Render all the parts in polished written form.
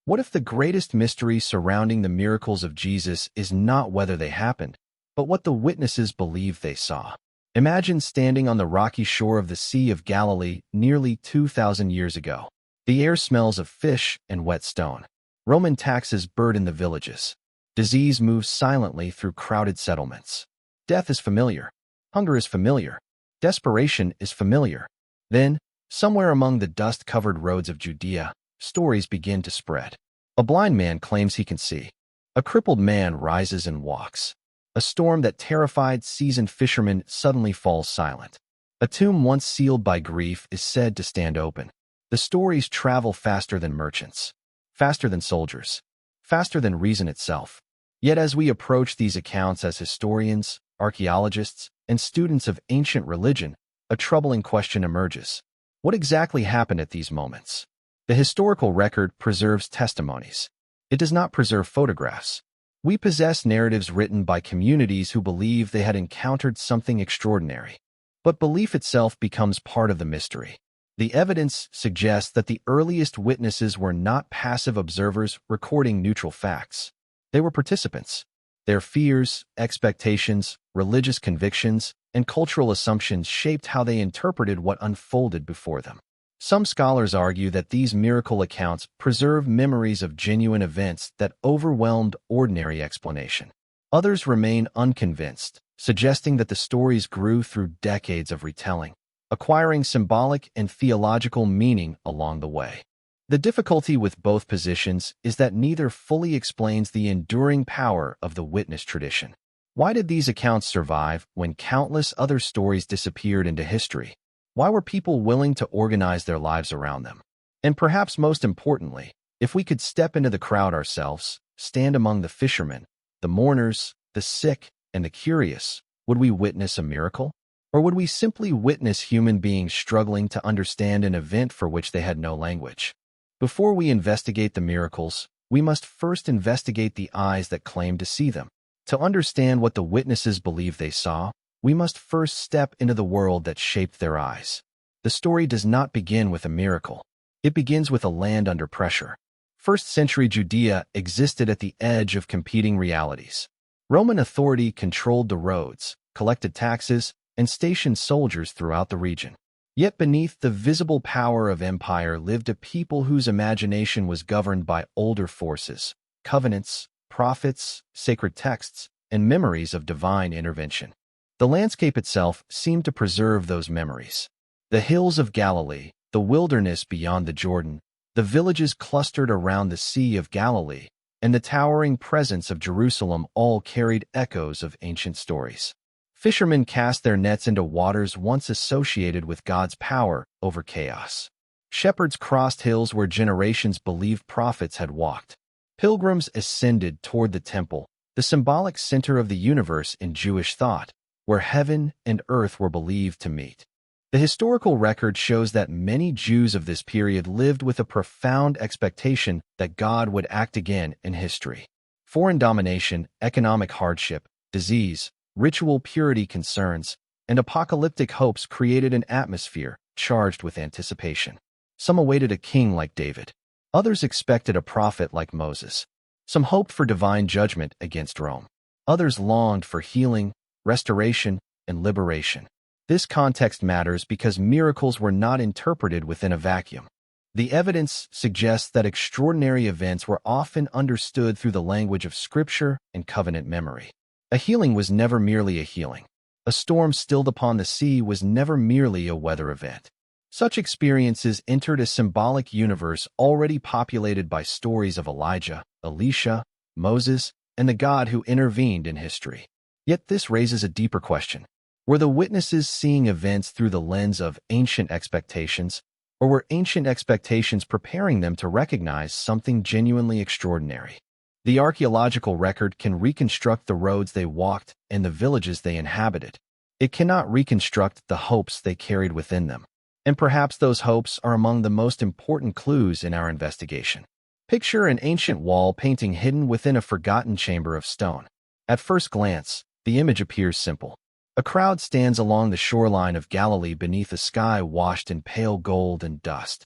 What if the greatest mystery surrounding the miracles of Jesus is not whether they happened, but what the witnesses believe they saw? Imagine standing on the rocky shore of the Sea of Galilee nearly 2,000 years ago. The air smells of fish and wet stone. Roman taxes burden the villages. Disease moves silently through crowded settlements. Death is familiar. Hunger is familiar. Desperation is familiar. Then, somewhere among the dust-covered roads of Judea, stories begin to spread. A blind man claims he can see. A crippled man rises and walks. A storm that terrified seasoned fishermen suddenly falls silent. A tomb once sealed by grief is said to stand open. The stories travel faster than merchants, faster than soldiers, faster than reason itself. Yet as we approach these accounts as historians, archaeologists, and students of ancient religion, a troubling question emerges. What exactly happened at these moments? The historical record preserves testimonies. It does not preserve photographs. We possess narratives written by communities who believe they had encountered something extraordinary. But belief itself becomes part of the mystery. The evidence suggests that the earliest witnesses were not passive observers recording neutral facts. They were participants. Their fears, expectations, religious convictions, and cultural assumptions shaped how they interpreted what unfolded before them. Some scholars argue that these miracle accounts preserve memories of genuine events that overwhelmed ordinary explanation. Others remain unconvinced, suggesting that the stories grew through decades of retelling, acquiring symbolic and theological meaning along the way. The difficulty with both positions is that neither fully explains the enduring power of the witness tradition. Why did these accounts survive when countless other stories disappeared into history? Why were people willing to organize their lives around them? And perhaps most importantly, if we could step into the crowd ourselves, stand among the fishermen, the mourners, the sick, and the curious, would we witness a miracle? Or would we simply witness human beings struggling to understand an event for which they had no language? Before we investigate the miracles, we must first investigate the eyes that claim to see them. To understand what the witnesses believe they saw, we must first step into the world that shaped their eyes. The story does not begin with a miracle. It begins with a land under pressure. First-century Judea existed at the edge of competing realities. Roman authority controlled the roads, collected taxes, and stationed soldiers throughout the region. Yet beneath the visible power of empire lived a people whose imagination was governed by older forces, covenants, prophets, sacred texts, and memories of divine intervention. The landscape itself seemed to preserve those memories. The hills of Galilee, the wilderness beyond the Jordan, the villages clustered around the Sea of Galilee, and the towering presence of Jerusalem all carried echoes of ancient stories. Fishermen cast their nets into waters once associated with God's power over chaos. Shepherds crossed hills where generations believed prophets had walked. Pilgrims ascended toward the temple, the symbolic center of the universe in Jewish thought, where heaven and earth were believed to meet. The historical record shows that many Jews of this period lived with a profound expectation that God would act again in history. Foreign domination, economic hardship, disease, ritual purity concerns, and apocalyptic hopes created an atmosphere charged with anticipation. Some awaited a king like David. Others expected a prophet like Moses. Some hoped for divine judgment against Rome. Others longed for healing, restoration, and liberation. This context matters because miracles were not interpreted within a vacuum. The evidence suggests that extraordinary events were often understood through the language of Scripture and covenant memory. A healing was never merely a healing. A storm stilled upon the sea was never merely a weather event. Such experiences entered a symbolic universe already populated by stories of Elijah, Elisha, Moses, and the God who intervened in history. Yet this raises a deeper question. Were the witnesses seeing events through the lens of ancient expectations, or were ancient expectations preparing them to recognize something genuinely extraordinary? The archaeological record can reconstruct the roads they walked and the villages they inhabited. It cannot reconstruct the hopes they carried within them. And perhaps those hopes are among the most important clues in our investigation. Picture an ancient wall painting hidden within a forgotten chamber of stone. At first glance, the image appears simple. A crowd stands along the shoreline of Galilee beneath a sky washed in pale gold and dust.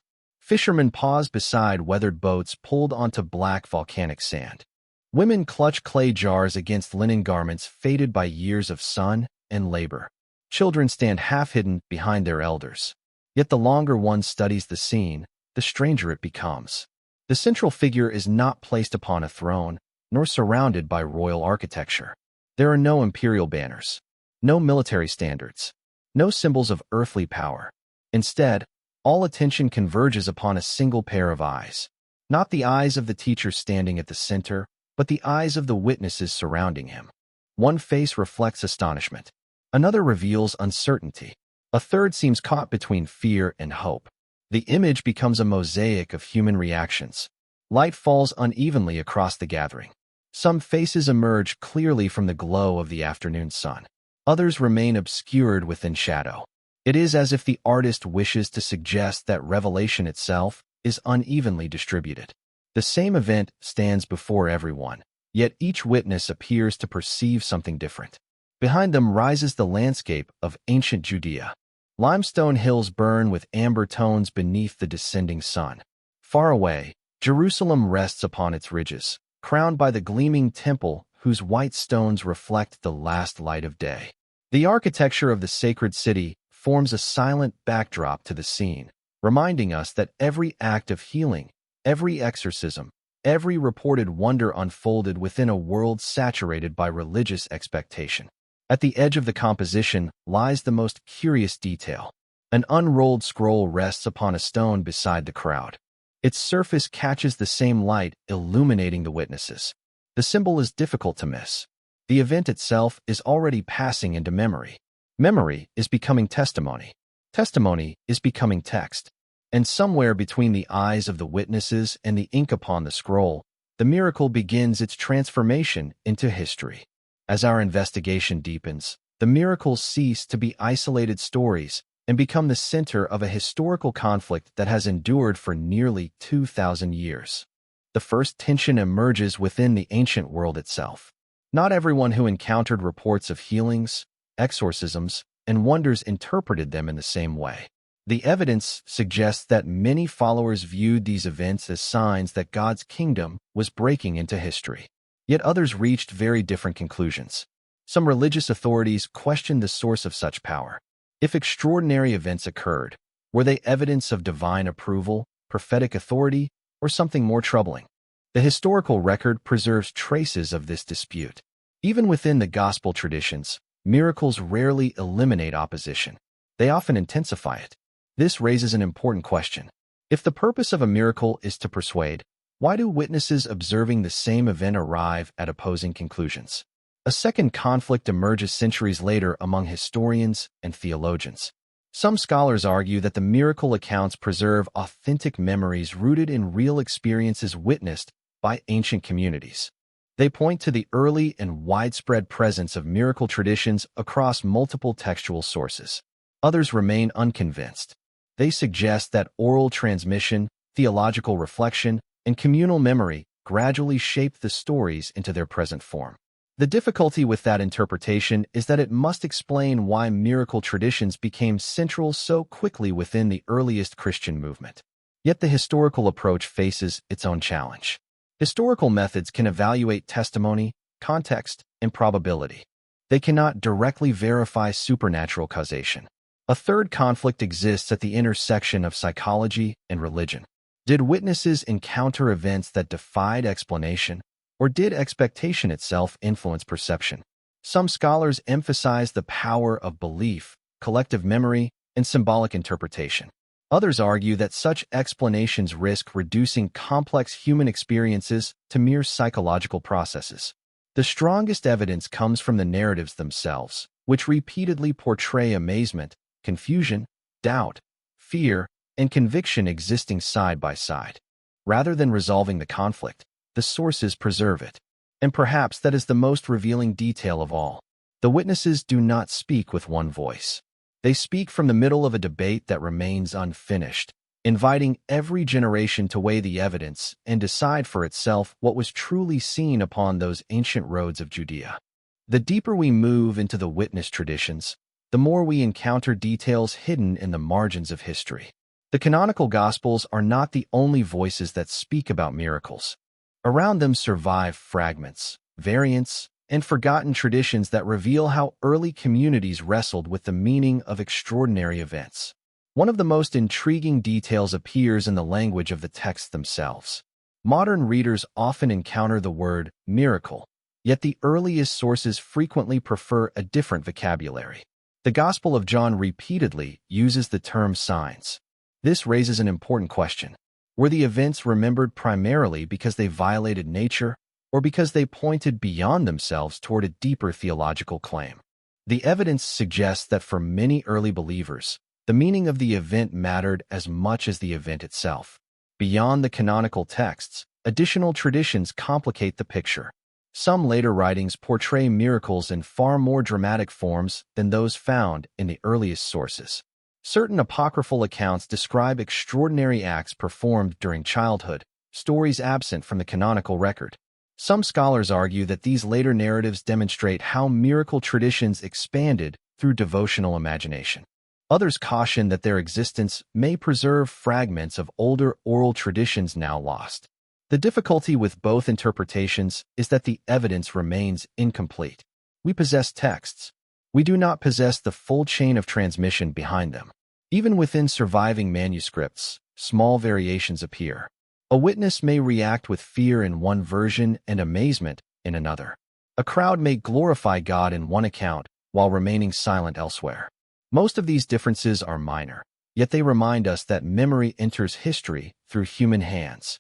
Fishermen pause beside weathered boats pulled onto black volcanic sand. Women clutch clay jars against linen garments faded by years of sun and labor. Children stand half-hidden behind their elders. Yet the longer one studies the scene, the stranger it becomes. The central figure is not placed upon a throne, nor surrounded by royal architecture. There are no imperial banners, no military standards, no symbols of earthly power. Instead, all attention converges upon a single pair of eyes. Not the eyes of the teacher standing at the center, but the eyes of the witnesses surrounding him. One face reflects astonishment. Another reveals uncertainty. A third seems caught between fear and hope. The image becomes a mosaic of human reactions. Light falls unevenly across the gathering. Some faces emerge clearly from the glow of the afternoon sun. Others remain obscured within shadow. It is as if the artist wishes to suggest that revelation itself is unevenly distributed. The same event stands before everyone, yet each witness appears to perceive something different. Behind them rises the landscape of ancient Judea. Limestone hills burn with amber tones beneath the descending sun. Far away, Jerusalem rests upon its ridges, crowned by the gleaming temple whose white stones reflect the last light of day. The architecture of the sacred city forms a silent backdrop to the scene, reminding us that every act of healing, every exorcism, every reported wonder unfolded within a world saturated by religious expectation. At the edge of the composition lies the most curious detail. An unrolled scroll rests upon a stone beside the crowd. Its surface catches the same light, illuminating the witnesses. The symbol is difficult to miss. The event itself is already passing into memory. Memory is becoming testimony. Testimony is becoming text. And somewhere between the eyes of the witnesses and the ink upon the scroll, the miracle begins its transformation into history. As our investigation deepens, the miracles cease to be isolated stories and become the center of a historical conflict that has endured for nearly 2,000 years. The first tension emerges within the ancient world itself. Not everyone who encountered reports of healings, exorcisms, and wonders interpreted them in the same way. The evidence suggests that many followers viewed these events as signs that God's kingdom was breaking into history. Yet others reached very different conclusions. Some religious authorities questioned the source of such power. If extraordinary events occurred, were they evidence of divine approval, prophetic authority, or something more troubling? The historical record preserves traces of this dispute. Even within the gospel traditions, miracles rarely eliminate opposition. They often intensify it. This raises an important question. If the purpose of a miracle is to persuade, why do witnesses observing the same event arrive at opposing conclusions? A second conflict emerges centuries later among historians and theologians. Some scholars argue that the miracle accounts preserve authentic memories rooted in real experiences witnessed by ancient communities. They point to the early and widespread presence of miracle traditions across multiple textual sources. Others remain unconvinced. They suggest that oral transmission, theological reflection, and communal memory gradually shaped the stories into their present form. The difficulty with that interpretation is that it must explain why miracle traditions became central so quickly within the earliest Christian movement. Yet the historical approach faces its own challenge. Historical methods can evaluate testimony, context, and probability. They cannot directly verify supernatural causation. A third conflict exists at the intersection of psychology and religion. Did witnesses encounter events that defied explanation, or did expectation itself influence perception? Some scholars emphasize the power of belief, collective memory, and symbolic interpretation. Others argue that such explanations risk reducing complex human experiences to mere psychological processes. The strongest evidence comes from the narratives themselves, which repeatedly portray amazement, confusion, doubt, fear, and conviction existing side by side. Rather than resolving the conflict, the sources preserve it. And perhaps that is the most revealing detail of all. The witnesses do not speak with one voice. They speak from the middle of a debate that remains unfinished, inviting every generation to weigh the evidence and decide for itself what was truly seen upon those ancient roads of Judea. The deeper we move into the witness traditions, the more we encounter details hidden in the margins of history. The canonical Gospels are not the only voices that speak about miracles. Around them survive fragments, variants, and forgotten traditions that reveal how early communities wrestled with the meaning of extraordinary events. One of the most intriguing details appears in the language of the texts themselves. Modern readers often encounter the word miracle, yet the earliest sources frequently prefer a different vocabulary. The Gospel of John repeatedly uses the term signs. This raises an important question. Were the events remembered primarily because they violated nature, or because they pointed beyond themselves toward a deeper theological claim? The evidence suggests that for many early believers, the meaning of the event mattered as much as the event itself. Beyond the canonical texts, additional traditions complicate the picture. Some later writings portray miracles in far more dramatic forms than those found in the earliest sources. Certain apocryphal accounts describe extraordinary acts performed during childhood, stories absent from the canonical record. Some scholars argue that these later narratives demonstrate how miracle traditions expanded through devotional imagination. Others caution that their existence may preserve fragments of older oral traditions now lost. The difficulty with both interpretations is that the evidence remains incomplete. We possess texts. We do not possess the full chain of transmission behind them. Even within surviving manuscripts, small variations appear. A witness may react with fear in one version and amazement in another. A crowd may glorify God in one account while remaining silent elsewhere. Most of these differences are minor, yet they remind us that memory enters history through human hands.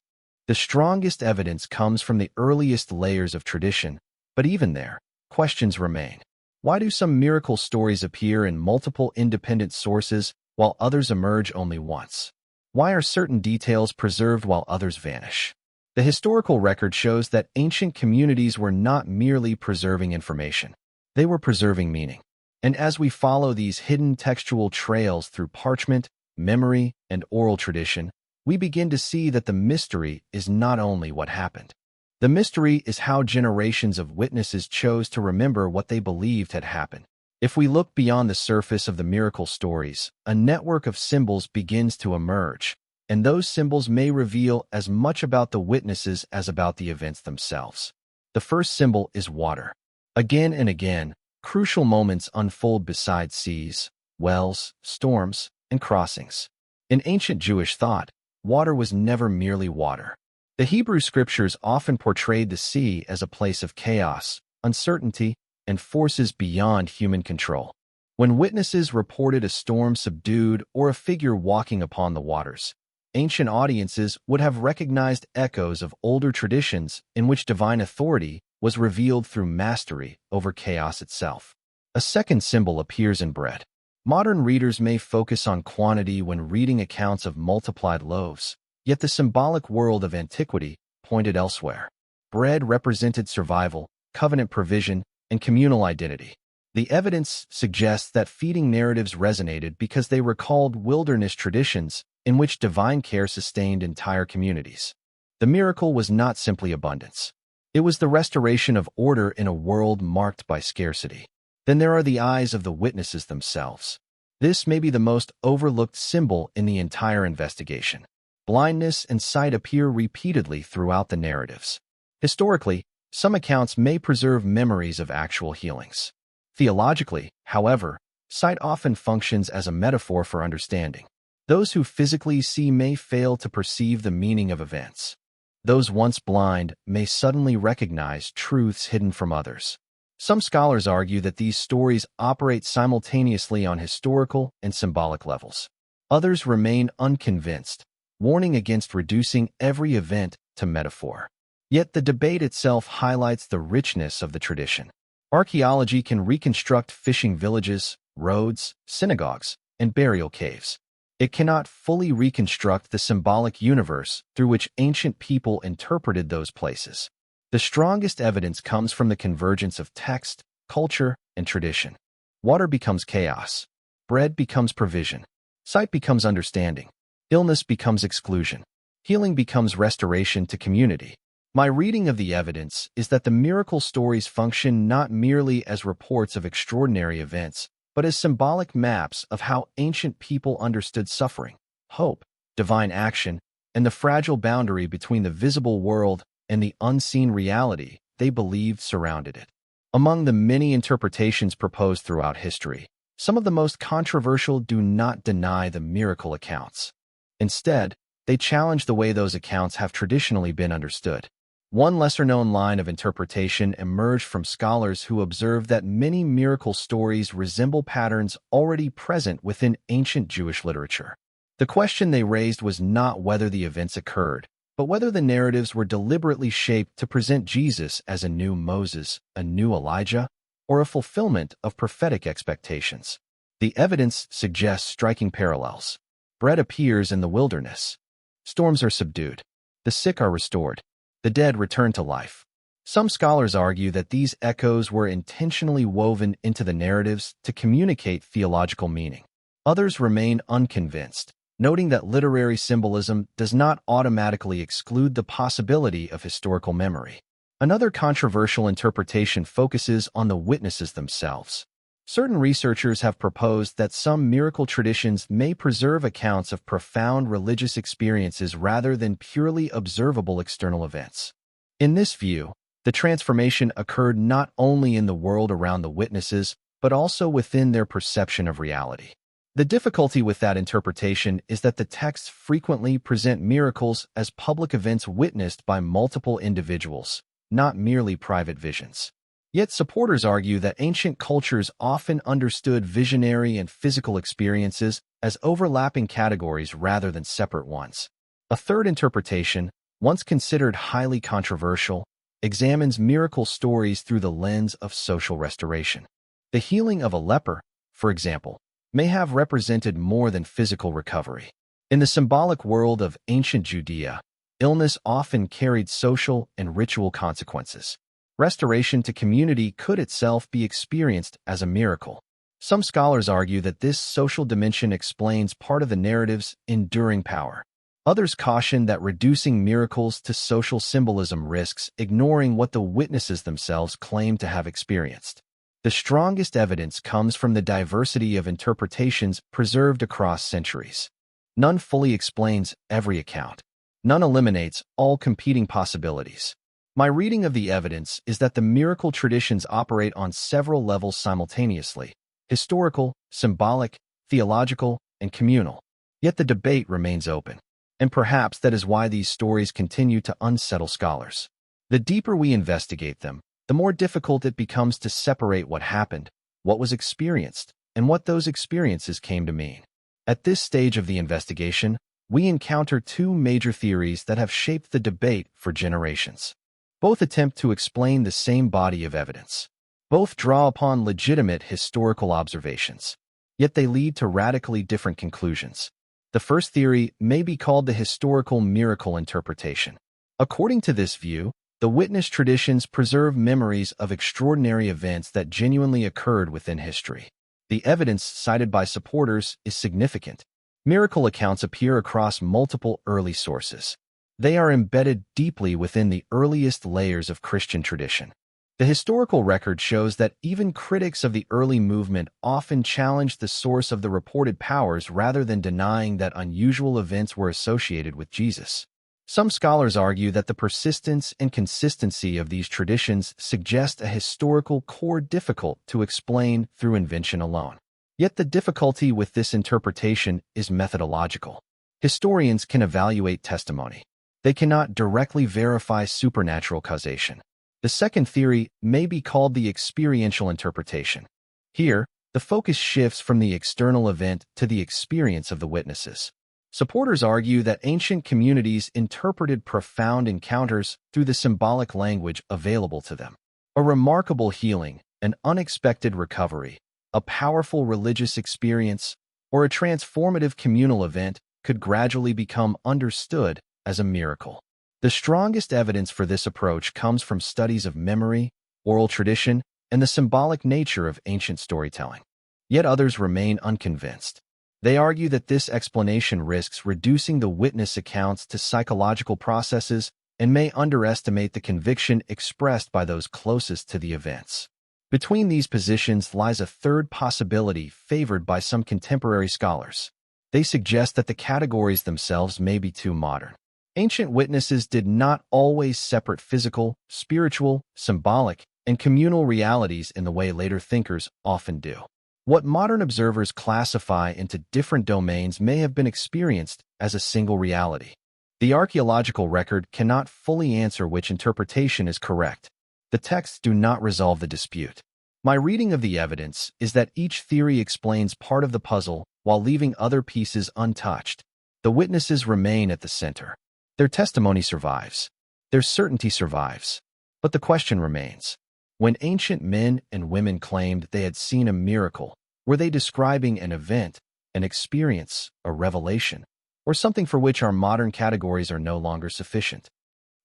The strongest evidence comes from the earliest layers of tradition, but even there, questions remain. Why do some miracle stories appear in multiple independent sources while others emerge only once? Why are certain details preserved while others vanish? The historical record shows that ancient communities were not merely preserving information. They were preserving meaning. And as we follow these hidden textual trails through parchment, memory, and oral tradition, we begin to see that the mystery is not only what happened. The mystery is how generations of witnesses chose to remember what they believed had happened. If we look beyond the surface of the miracle stories, a network of symbols begins to emerge, and those symbols may reveal as much about the witnesses as about the events themselves. The first symbol is water. Again and again, crucial moments unfold beside seas, wells, storms, and crossings. In ancient Jewish thought, water was never merely water. The Hebrew scriptures often portrayed the sea as a place of chaos, uncertainty, and forces beyond human control. When witnesses reported a storm subdued or a figure walking upon the waters, ancient audiences would have recognized echoes of older traditions in which divine authority was revealed through mastery over chaos itself. A second symbol appears in bread. Modern readers may focus on quantity when reading accounts of multiplied loaves, yet the symbolic world of antiquity pointed elsewhere. Bread represented survival, covenant provision, and communal identity. The evidence suggests that feeding narratives resonated because they recalled wilderness traditions in which divine care sustained entire communities. The miracle was not simply abundance. It was the restoration of order in a world marked by scarcity. Then there are the eyes of the witnesses themselves. This may be the most overlooked symbol in the entire investigation. Blindness and sight appear repeatedly throughout the narratives. Historically, some accounts may preserve memories of actual healings. Theologically, however, sight often functions as a metaphor for understanding. Those who physically see may fail to perceive the meaning of events. Those once blind may suddenly recognize truths hidden from others. Some scholars argue that these stories operate simultaneously on historical and symbolic levels. Others remain unconvinced, warning against reducing every event to metaphor. Yet the debate itself highlights the richness of the tradition. Archaeology can reconstruct fishing villages, roads, synagogues, and burial caves. It cannot fully reconstruct the symbolic universe through which ancient people interpreted those places. The strongest evidence comes from the convergence of text, culture, and tradition. Water becomes chaos. Bread becomes provision. Sight becomes understanding. Illness becomes exclusion. Healing becomes restoration to community. My reading of the evidence is that the miracle stories function not merely as reports of extraordinary events, but as symbolic maps of how ancient people understood suffering. hope, divine action, and the fragile boundary between the visible world and the unseen reality they believed surrounded it. Among the many interpretations proposed throughout history, some of the most controversial do not deny the miracle accounts. Instead, they challenge the way those accounts have traditionally been understood. One lesser-known line of interpretation emerged from scholars who observed that many miracle stories resemble patterns already present within ancient Jewish literature. The question they raised was not whether the events occurred, but whether the narratives were deliberately shaped to present Jesus as a new Moses, a new Elijah, or a fulfillment of prophetic expectations. The evidence suggests striking parallels. Bread appears in the wilderness. Storms are subdued. The sick are restored. The dead return to life. Some scholars argue that these echoes were intentionally woven into the narratives to communicate theological meaning. Others remain unconvinced, noting that literary symbolism does not automatically exclude the possibility of historical memory. Another controversial interpretation focuses on the witnesses themselves. Certain researchers have proposed that some miracle traditions may preserve accounts of profound religious experiences rather than purely observable external events. In this view, the transformation occurred not only in the world around the witnesses, but also within their perception of reality. The difficulty with that interpretation is that the texts frequently present miracles as public events witnessed by multiple individuals, not merely private visions. Yet supporters argue that ancient cultures often understood visionary and physical experiences as overlapping categories rather than separate ones. A third interpretation, once considered highly controversial, examines miracle stories through the lens of social restoration. The healing of a leper, for example, may have represented more than physical recovery. In the symbolic world of ancient Judea, illness often carried social and ritual consequences. Restoration to community could itself be experienced as a miracle. Some scholars argue that this social dimension explains part of the narrative's enduring power. Others caution that reducing miracles to social symbolism risks ignoring what the witnesses themselves claim to have experienced. The strongest evidence comes from the diversity of interpretations preserved across centuries. None fully explains every account. None eliminates all competing possibilities. My reading of the evidence is that the miracle traditions operate on several levels simultaneously: historical, symbolic, theological, and communal. Yet the debate remains open. And perhaps that is why these stories continue to unsettle scholars. The deeper we investigate them, the more difficult it becomes to separate what happened, what was experienced, and what those experiences came to mean. At this stage of the investigation, we encounter two major theories that have shaped the debate for generations. Both attempt to explain the same body of evidence. Both draw upon legitimate historical observations. Yet they lead to radically different conclusions. The first theory may be called the historical miracle interpretation. According to this view, the witness traditions preserve memories of extraordinary events that genuinely occurred within history. The evidence cited by supporters is significant. Miracle accounts appear across multiple early sources. They are embedded deeply within the earliest layers of Christian tradition. The historical record shows that even critics of the early movement often challenged the source of the reported powers rather than denying that unusual events were associated with Jesus. Some scholars argue that the persistence and consistency of these traditions suggest a historical core difficult to explain through invention alone. Yet the difficulty with this interpretation is methodological. Historians can evaluate testimony. They cannot directly verify supernatural causation. The second theory may be called the experiential interpretation. Here, the focus shifts from the external event to the experience of the witnesses. Supporters argue that ancient communities interpreted profound encounters through the symbolic language available to them. A remarkable healing, an unexpected recovery, a powerful religious experience, or a transformative communal event could gradually become understood as a miracle. The strongest evidence for this approach comes from studies of memory, oral tradition, and the symbolic nature of ancient storytelling. Yet others remain unconvinced. They argue that this explanation risks reducing the witness accounts to psychological processes and may underestimate the conviction expressed by those closest to the events. Between these positions lies a third possibility favored by some contemporary scholars. They suggest that the categories themselves may be too modern. Ancient witnesses did not always separate physical, spiritual, symbolic, and communal realities in the way later thinkers often do. What modern observers classify into different domains may have been experienced as a single reality. The archaeological record cannot fully answer which interpretation is correct. The texts do not resolve the dispute. My reading of the evidence is that each theory explains part of the puzzle while leaving other pieces untouched. The witnesses remain at the center. Their testimony survives. Their certainty survives. But the question remains. When ancient men and women claimed they had seen a miracle, were they describing an event, an experience, a revelation, or something for which our modern categories are no longer sufficient?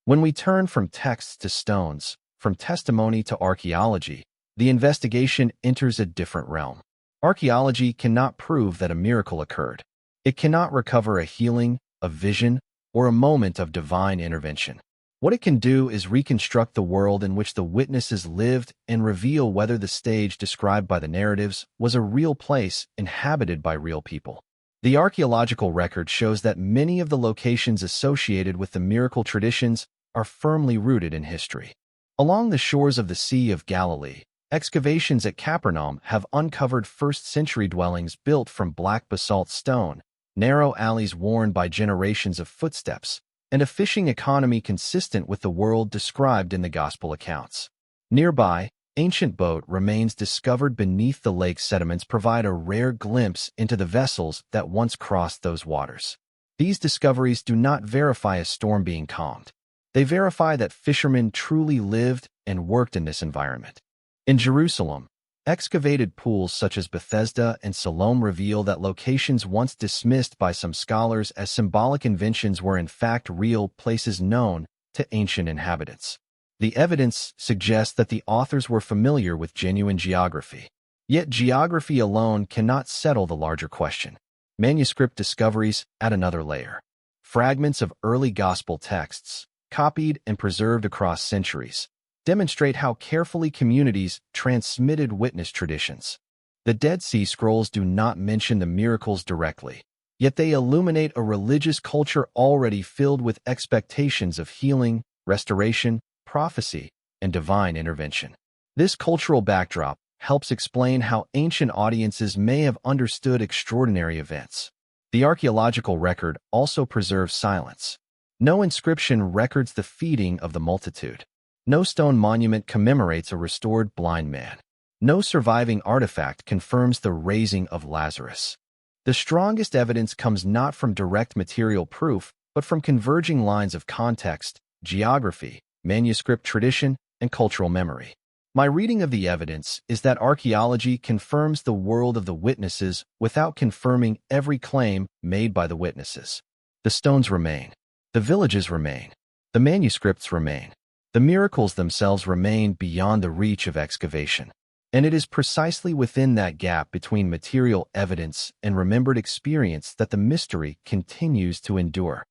When we turn from texts to stones, from testimony to archaeology, the investigation enters a different realm. Archaeology cannot prove that a miracle occurred. It cannot recover a healing, a vision, or a moment of divine intervention. What it can do is reconstruct the world in which the witnesses lived and reveal whether the stage described by the narratives was a real place inhabited by real people. The archaeological record shows that many of the locations associated with the miracle traditions are firmly rooted in history. Along the shores of the Sea of Galilee, excavations at Capernaum have uncovered first-century dwellings built from black basalt stone, narrow alleys worn by generations of footsteps, and a fishing economy consistent with the world described in the Gospel accounts. Nearby, ancient boat remains discovered beneath the lake's sediments provide a rare glimpse into the vessels that once crossed those waters. These discoveries do not verify a storm being calmed. They verify that fishermen truly lived and worked in this environment. In Jerusalem, excavated pools such as Bethesda and Siloam reveal that locations once dismissed by some scholars as symbolic inventions were in fact real places known to ancient inhabitants. The evidence suggests that the authors were familiar with genuine geography. Yet geography alone cannot settle the larger question. Manuscript discoveries add another layer. Fragments of early gospel texts, copied and preserved across centuries, demonstrate how carefully communities transmitted witness traditions. The Dead Sea Scrolls do not mention the miracles directly, yet they illuminate a religious culture already filled with expectations of healing, restoration, prophecy, and divine intervention. This cultural backdrop helps explain how ancient audiences may have understood extraordinary events. The archaeological record also preserves silence. No inscription records the feeding of the multitude. No stone monument commemorates a restored blind man. No surviving artifact confirms the raising of Lazarus. The strongest evidence comes not from direct material proof, but from converging lines of context, geography, manuscript tradition, and cultural memory. My reading of the evidence is that archaeology confirms the world of the witnesses without confirming every claim made by the witnesses. The stones remain. The villages remain. The manuscripts remain. The miracles themselves remain beyond the reach of excavation. And it is precisely within that gap between material evidence and remembered experience that the mystery continues to endure.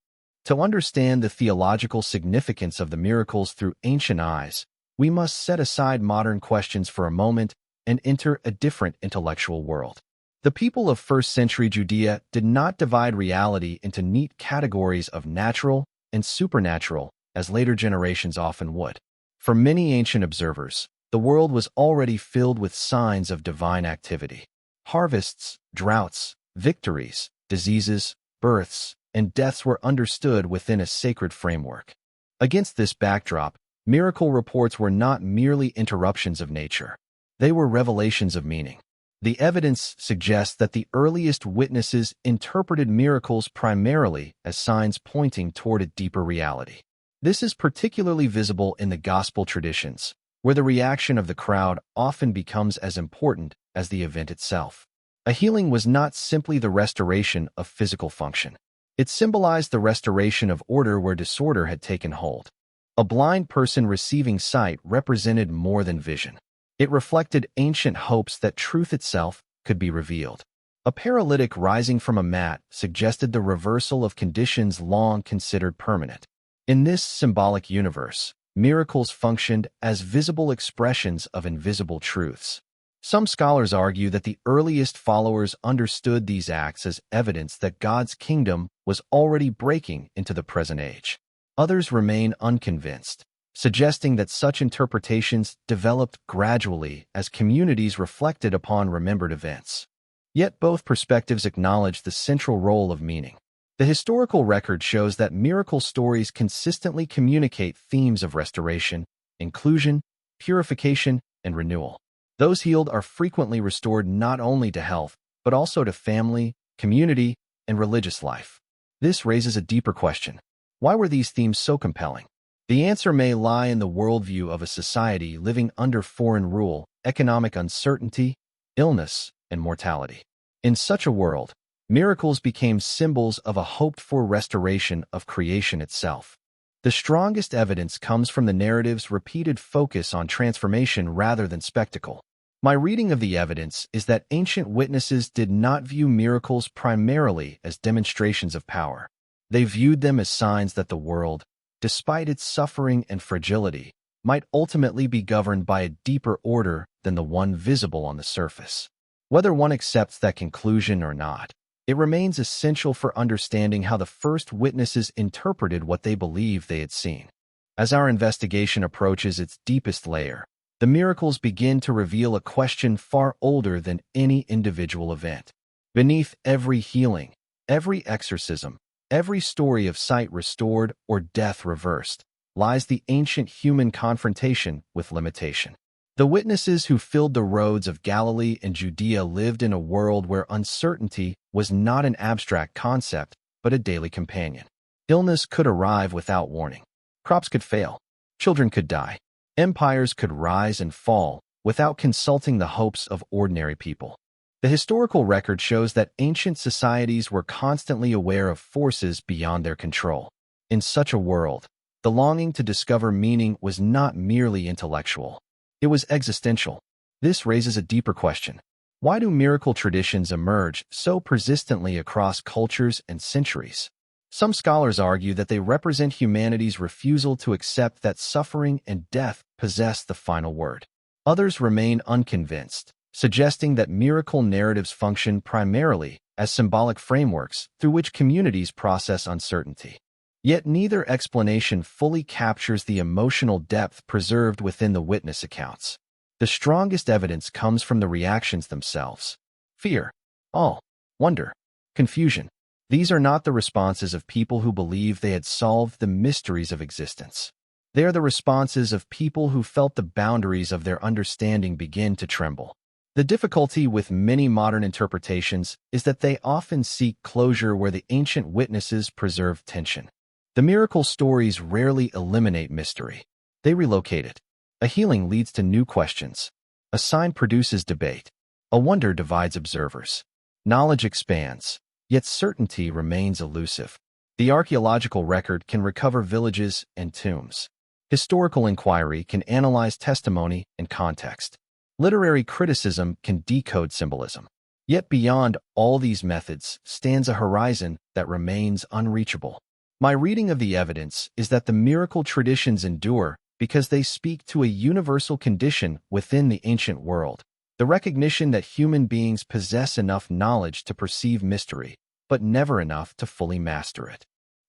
To understand the theological significance of the miracles through ancient eyes, we must set aside modern questions for a moment and enter a different intellectual world. The people of first-century Judea did not divide reality into neat categories of natural and supernatural, as later generations often would. For many ancient observers, the world was already filled with signs of divine activity. Harvests, droughts, victories, diseases, births, and deaths were understood within a sacred framework. Against this backdrop, miracle reports were not merely interruptions of nature. They were revelations of meaning. The evidence suggests that the earliest witnesses interpreted miracles primarily as signs pointing toward a deeper reality. This is particularly visible in the gospel traditions, where the reaction of the crowd often becomes as important as the event itself. A healing was not simply the restoration of physical function. It symbolized the restoration of order where disorder had taken hold. A blind person receiving sight represented more than vision. It reflected ancient hopes that truth itself could be revealed. A paralytic rising from a mat suggested the reversal of conditions long considered permanent. In this symbolic universe, miracles functioned as visible expressions of invisible truths. Some scholars argue that the earliest followers understood these acts as evidence that God's kingdom was already breaking into the present age. Others remain unconvinced, suggesting that such interpretations developed gradually as communities reflected upon remembered events. Yet both perspectives acknowledge the central role of meaning. The historical record shows that miracle stories consistently communicate themes of restoration, inclusion, purification, and renewal. Those healed are frequently restored not only to health, but also to family, community, and religious life. This raises a deeper question. Why were these themes so compelling? The answer may lie in the worldview of a society living under foreign rule, economic uncertainty, illness, and mortality. In such a world, miracles became symbols of a hoped-for restoration of creation itself. The strongest evidence comes from the narrative's repeated focus on transformation rather than spectacle. My reading of the evidence is that ancient witnesses did not view miracles primarily as demonstrations of power. They viewed them as signs that the world, despite its suffering and fragility, might ultimately be governed by a deeper order than the one visible on the surface. Whether one accepts that conclusion or not, it remains essential for understanding how the first witnesses interpreted what they believed they had seen. As our investigation approaches its deepest layer, the miracles begin to reveal a question far older than any individual event. Beneath every healing, every exorcism, every story of sight restored or death reversed, lies the ancient human confrontation with limitation. The witnesses who filled the roads of Galilee and Judea lived in a world where uncertainty was not an abstract concept, but a daily companion. Illness could arrive without warning. Crops could fail. Children could die. Empires could rise and fall without consulting the hopes of ordinary people. The historical record shows that ancient societies were constantly aware of forces beyond their control. In such a world, the longing to discover meaning was not merely intellectual. It was existential. This raises a deeper question. Why do miracle traditions emerge so persistently across cultures and centuries? Some scholars argue that they represent humanity's refusal to accept that suffering and death possess the final word. Others remain unconvinced, suggesting that miracle narratives function primarily as symbolic frameworks through which communities process uncertainty. Yet neither explanation fully captures the emotional depth preserved within the witness accounts. The strongest evidence comes from the reactions themselves. Fear, awe, wonder, confusion. These are not the responses of people who believe they had solved the mysteries of existence. They are the responses of people who felt the boundaries of their understanding begin to tremble. The difficulty with many modern interpretations is that they often seek closure where the ancient witnesses preserved tension. The miracle stories rarely eliminate mystery. They relocate it. A healing leads to new questions. A sign produces debate. A wonder divides observers. Knowledge expands, yet certainty remains elusive. The archaeological record can recover villages and tombs. Historical inquiry can analyze testimony and context. Literary criticism can decode symbolism. Yet beyond all these methods stands a horizon that remains unreachable. My reading of the evidence is that the miracle traditions endure because they speak to a universal condition within the ancient world, the recognition that human beings possess enough knowledge to perceive mystery, but never enough to fully master it.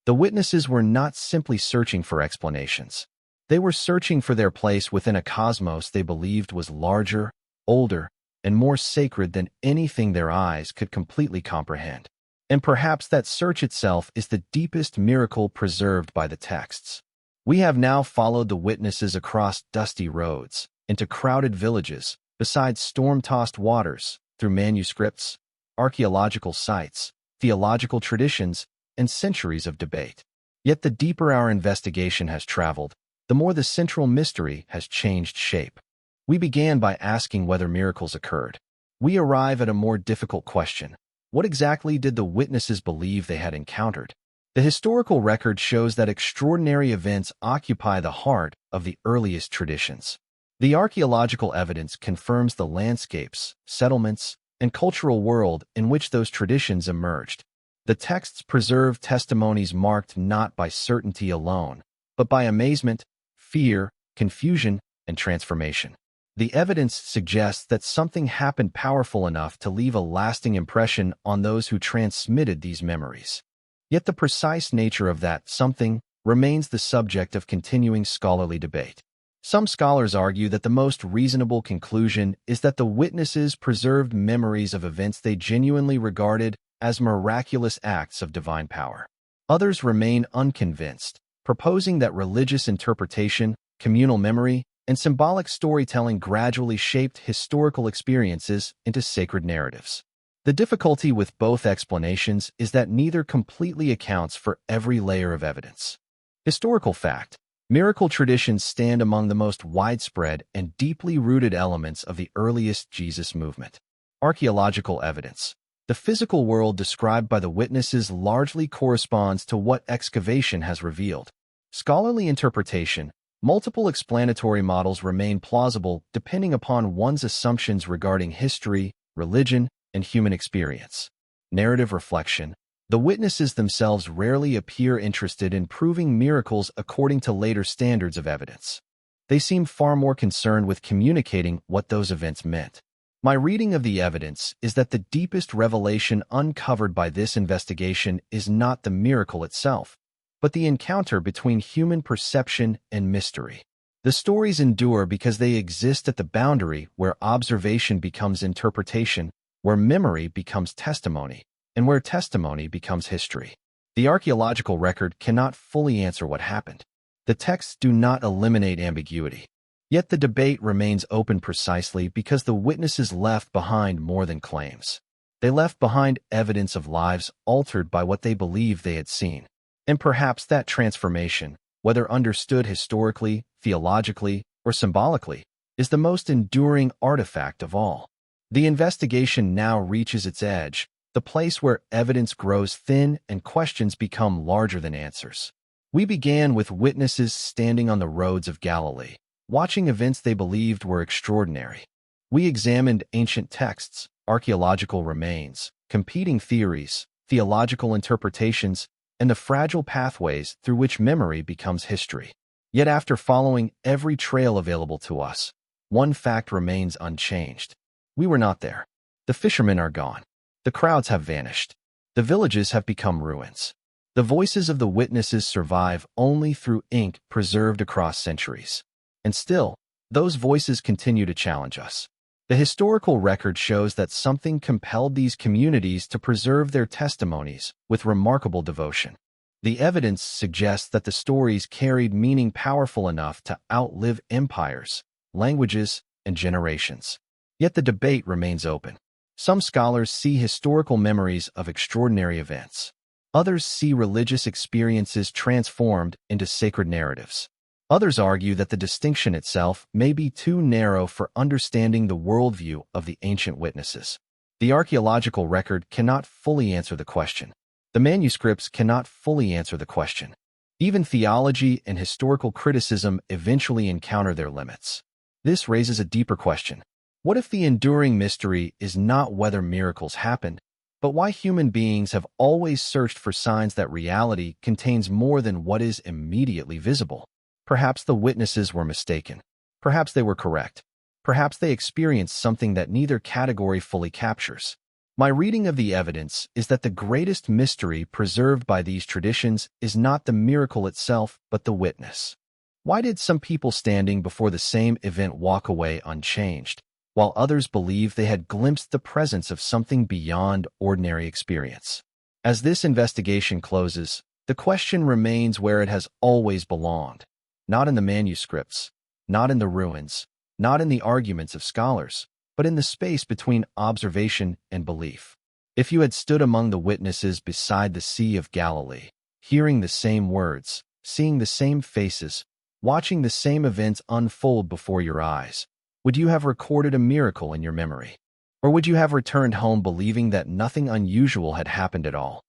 The witnesses were not simply searching for explanations. They were searching for their place within a cosmos they believed was larger, older, and more sacred than anything their eyes could completely comprehend. And perhaps that search itself is the deepest miracle preserved by the texts. We have now followed the witnesses across dusty roads, into crowded villages, beside storm-tossed waters, through manuscripts, archaeological sites, theological traditions, and centuries of debate. Yet the deeper our investigation has traveled, the more the central mystery has changed shape. We began by asking whether miracles occurred. We arrive at a more difficult question. What exactly did the witnesses believe they had encountered? The historical record shows that extraordinary events occupy the heart of the earliest traditions. The archaeological evidence confirms the landscapes, settlements, and cultural world in which those traditions emerged. The texts preserve testimonies marked not by certainty alone, but by amazement, fear, confusion, and transformation. The evidence suggests that something happened powerful enough to leave a lasting impression on those who transmitted these memories. Yet the precise nature of that something remains the subject of continuing scholarly debate. Some scholars argue that the most reasonable conclusion is that the witnesses preserved memories of events they genuinely regarded as miraculous acts of divine power. Others remain unconvinced, proposing that religious interpretation, communal memory, and symbolic storytelling gradually shaped historical experiences into sacred narratives. The difficulty with both explanations is that neither completely accounts for every layer of evidence. Historical fact: miracle traditions stand among the most widespread and deeply rooted elements of the earliest Jesus movement. Archaeological evidence: the physical world described by the witnesses largely corresponds to what excavation has revealed. Scholarly interpretation: multiple explanatory models remain plausible depending upon one's assumptions regarding history, religion, and human experience. Narrative reflection: the witnesses themselves rarely appear interested in proving miracles according to later standards of evidence. They seem far more concerned with communicating what those events meant. My reading of the evidence is that the deepest revelation uncovered by this investigation is not the miracle itself, but the encounter between human perception and mystery. The stories endure because they exist at the boundary where observation becomes interpretation, where memory becomes testimony, and where testimony becomes history. The archaeological record cannot fully answer what happened. The texts do not eliminate ambiguity. Yet the debate remains open precisely because the witnesses left behind more than claims. They left behind evidence of lives altered by what they believed they had seen. And perhaps that transformation, whether understood historically, theologically, or symbolically, is the most enduring artifact of all. The investigation now reaches its edge, the place where evidence grows thin and questions become larger than answers. We began with witnesses standing on the roads of Galilee, watching events they believed were extraordinary. We examined ancient texts, archaeological remains, competing theories, theological interpretations, and the fragile pathways through which memory becomes history. Yet after following every trail available to us, one fact remains unchanged. We were not there. The fishermen are gone. The crowds have vanished. The villages have become ruins. The voices of the witnesses survive only through ink preserved across centuries. And still, those voices continue to challenge us. The historical record shows that something compelled these communities to preserve their testimonies with remarkable devotion. The evidence suggests that the stories carried meaning powerful enough to outlive empires, languages, and generations. Yet the debate remains open. Some scholars see historical memories of extraordinary events. Others see religious experiences transformed into sacred narratives. Others argue that the distinction itself may be too narrow for understanding the worldview of the ancient witnesses. The archaeological record cannot fully answer the question. The manuscripts cannot fully answer the question. Even theology and historical criticism eventually encounter their limits. This raises a deeper question. What if the enduring mystery is not whether miracles happened, but why human beings have always searched for signs that reality contains more than what is immediately visible? Perhaps the witnesses were mistaken. Perhaps they were correct. Perhaps they experienced something that neither category fully captures. My reading of the evidence is that the greatest mystery preserved by these traditions is not the miracle itself, but the witness. Why did some people standing before the same event walk away unchanged, while others believe they had glimpsed the presence of something beyond ordinary experience? As this investigation closes, the question remains where it has always belonged. Not in the manuscripts, not in the ruins, not in the arguments of scholars, but in the space between observation and belief. If you had stood among the witnesses beside the Sea of Galilee, hearing the same words, seeing the same faces, watching the same events unfold before your eyes, would you have recorded a miracle in your memory? Or would you have returned home believing that nothing unusual had happened at all?